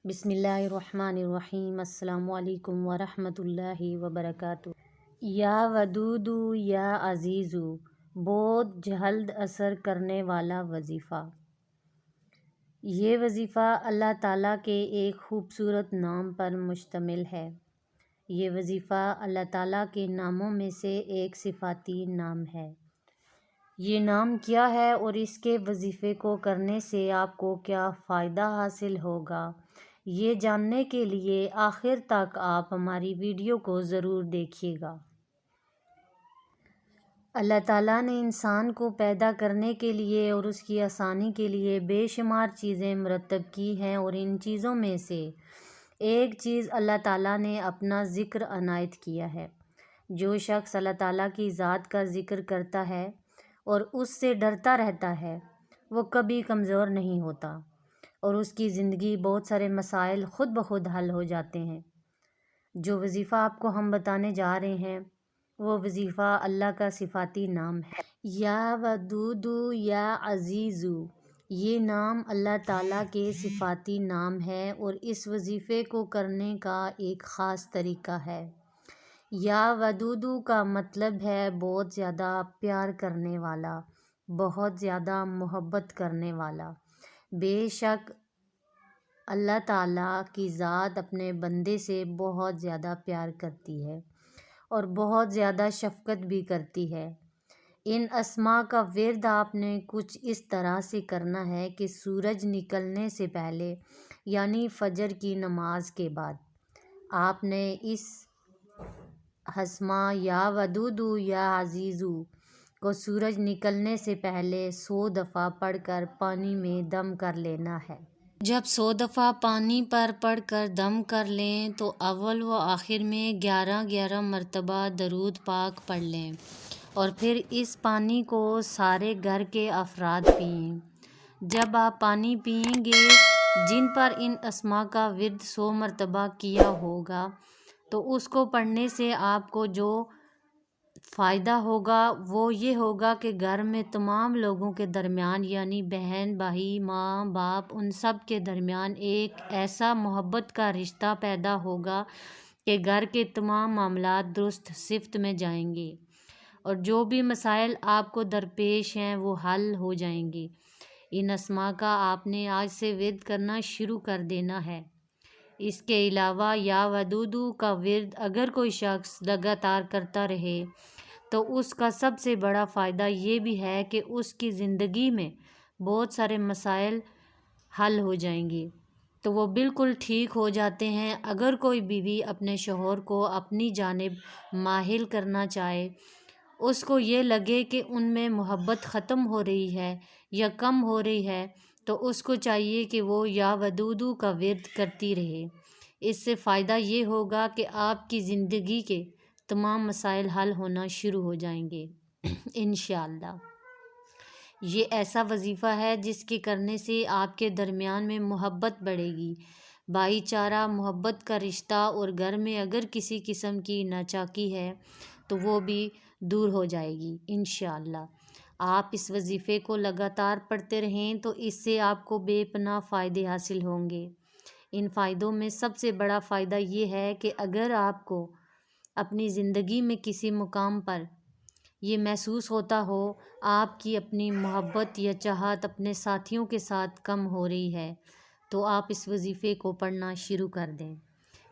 بسم اللہ الرحمن الرحیم۔ السلام علیکم ورحمۃ اللہ وبرکاتہ۔ یا ودودو یا عزیزو، بہت جلد اثر کرنے والا وظیفہ۔ یہ وظیفہ اللہ تعالیٰ کے ایک خوبصورت نام پر مشتمل ہے۔ یہ وظیفہ اللہ تعالیٰ کے ناموں میں سے ایک صفاتی نام ہے۔ یہ نام کیا ہے اور اس کے وظیفے کو کرنے سے آپ کو کیا فائدہ حاصل ہوگا، یہ جاننے کے لیے آخر تک آپ ہماری ویڈیو کو ضرور دیکھیے گا۔ اللہ تعالیٰ نے انسان کو پیدا کرنے کے لیے اور اس کی آسانی کے لیے بے شمار چیزیں مرتب کی ہیں، اور ان چیزوں میں سے ایک چیز اللہ تعالیٰ نے اپنا ذکر عنایت کیا ہے۔ جو شخص اللہ تعالیٰ کی ذات کا ذکر کرتا ہے اور اس سے ڈرتا رہتا ہے، وہ کبھی کمزور نہیں ہوتا، اور اس کی زندگی بہت سارے مسائل خود بخود حل ہو جاتے ہیں۔ جو وظیفہ آپ کو ہم بتانے جا رہے ہیں وہ وظیفہ اللہ کا صفاتی نام ہے۔ یا ودودو یا عزیزو، یہ نام اللہ تعالیٰ کے صفاتی نام ہے، اور اس وظیفے کو کرنے کا ایک خاص طریقہ ہے۔ یا ودودو کا مطلب ہے بہت زیادہ پیار کرنے والا، بہت زیادہ محبت کرنے والا۔ بے شک اللہ تعالیٰ کی ذات اپنے بندے سے بہت زیادہ پیار کرتی ہے اور بہت زیادہ شفقت بھی کرتی ہے۔ ان اسماء کا ورد آپ نے کچھ اس طرح سے کرنا ہے کہ سورج نکلنے سے پہلے، یعنی فجر کی نماز کے بعد، آپ نے اس اسماء یا ودودو یا عزیزو کو سورج نکلنے سے پہلے 100 دفعہ پڑھ کر پانی میں دم کر لینا ہے۔ جب 100 دفعہ پانی پر پڑھ کر دم کر لیں تو اول و آخر میں 11 مرتبہ درود پاک پڑھ لیں، اور پھر اس پانی کو سارے گھر کے افراد پئیں۔ جب آپ پانی پئیں گے جن پر ان اسماء کا ورد 100 مرتبہ کیا ہوگا، تو اس کو پڑھنے سے آپ کو جو فائدہ ہوگا وہ یہ ہوگا کہ گھر میں تمام لوگوں کے درمیان، یعنی بہن بھائی، ماں باپ، ان سب کے درمیان ایک ایسا محبت کا رشتہ پیدا ہوگا کہ گھر کے تمام معاملات درست صفت میں جائیں گے، اور جو بھی مسائل آپ کو درپیش ہیں وہ حل ہو جائیں گے۔ ان اسماء کا آپ نے آج سے ورد کرنا شروع کر دینا ہے۔ اس کے علاوہ یا ودودو کا ورد اگر کوئی شخص لگاتار کرتا رہے تو اس کا سب سے بڑا فائدہ یہ بھی ہے کہ اس کی زندگی میں بہت سارے مسائل حل ہو جائیں گے، تو وہ بالکل ٹھیک ہو جاتے ہیں۔ اگر کوئی بیوی اپنے شوہر کو اپنی جانب مائل کرنا چاہے، اس کو یہ لگے کہ ان میں محبت ختم ہو رہی ہے یا کم ہو رہی ہے، تو اس کو چاہیے کہ وہ یا ودودو کا ورد کرتی رہے۔ اس سے فائدہ یہ ہوگا کہ آپ کی زندگی کے تمام مسائل حل ہونا شروع ہو جائیں گے انشاءاللہ۔ یہ ایسا وظیفہ ہے جس کے کرنے سے آپ کے درمیان میں محبت بڑھے گی، بھائی چارہ، محبت کا رشتہ، اور گھر میں اگر کسی قسم کی ناچاکی ہے تو وہ بھی دور ہو جائے گی انشاءاللہ۔ آپ اس وظیفے کو لگاتار پڑھتے رہیں تو اس سے آپ کو بے پناہ فائدے حاصل ہوں گے۔ ان فائدوں میں سب سے بڑا فائدہ یہ ہے کہ اگر آپ کو اپنی زندگی میں کسی مقام پر یہ محسوس ہوتا ہو آپ کی اپنی محبت یا چاہت اپنے ساتھیوں کے ساتھ کم ہو رہی ہے، تو آپ اس وظیفے کو پڑھنا شروع کر دیں۔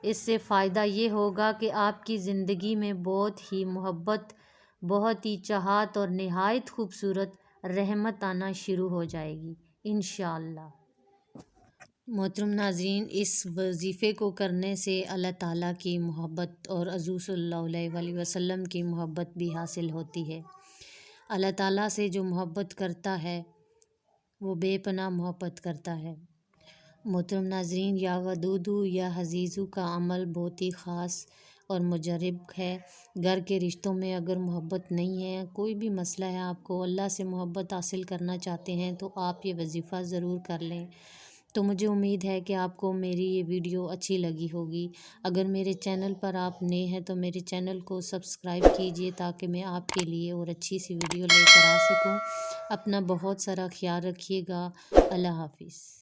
اس سے فائدہ یہ ہوگا کہ آپ کی زندگی میں بہت ہی محبت، بہت ہی چاہت اور نہایت خوبصورت رحمت آنا شروع ہو جائے گی انشاءاللہ۔ محترم ناظرین، اس وظیفے کو کرنے سے اللہ تعالیٰ کی محبت اور حضور صلی اللہ علیہ وآلہ وسلم کی محبت بھی حاصل ہوتی ہے۔ اللہ تعالیٰ سے جو محبت کرتا ہے وہ بے پناہ محبت کرتا ہے۔ محترم ناظرین، یا ودودو یا عزیزو کا عمل بہت ہی خاص اور مجرب ہے۔ گھر کے رشتوں میں اگر محبت نہیں ہے، کوئی بھی مسئلہ ہے، آپ کو اللہ سے محبت حاصل کرنا چاہتے ہیں، تو آپ یہ وظیفہ ضرور کر لیں۔ تو مجھے امید ہے کہ آپ کو میری یہ ویڈیو اچھی لگی ہوگی۔ اگر میرے چینل پر آپ نئے ہیں تو میرے چینل کو سبسکرائب کیجئے تاکہ میں آپ کے لیے اور اچھی سی ویڈیو لے کر آ سکوں۔ اپنا بہت سارا خیال رکھیے گا۔ اللہ حافظ۔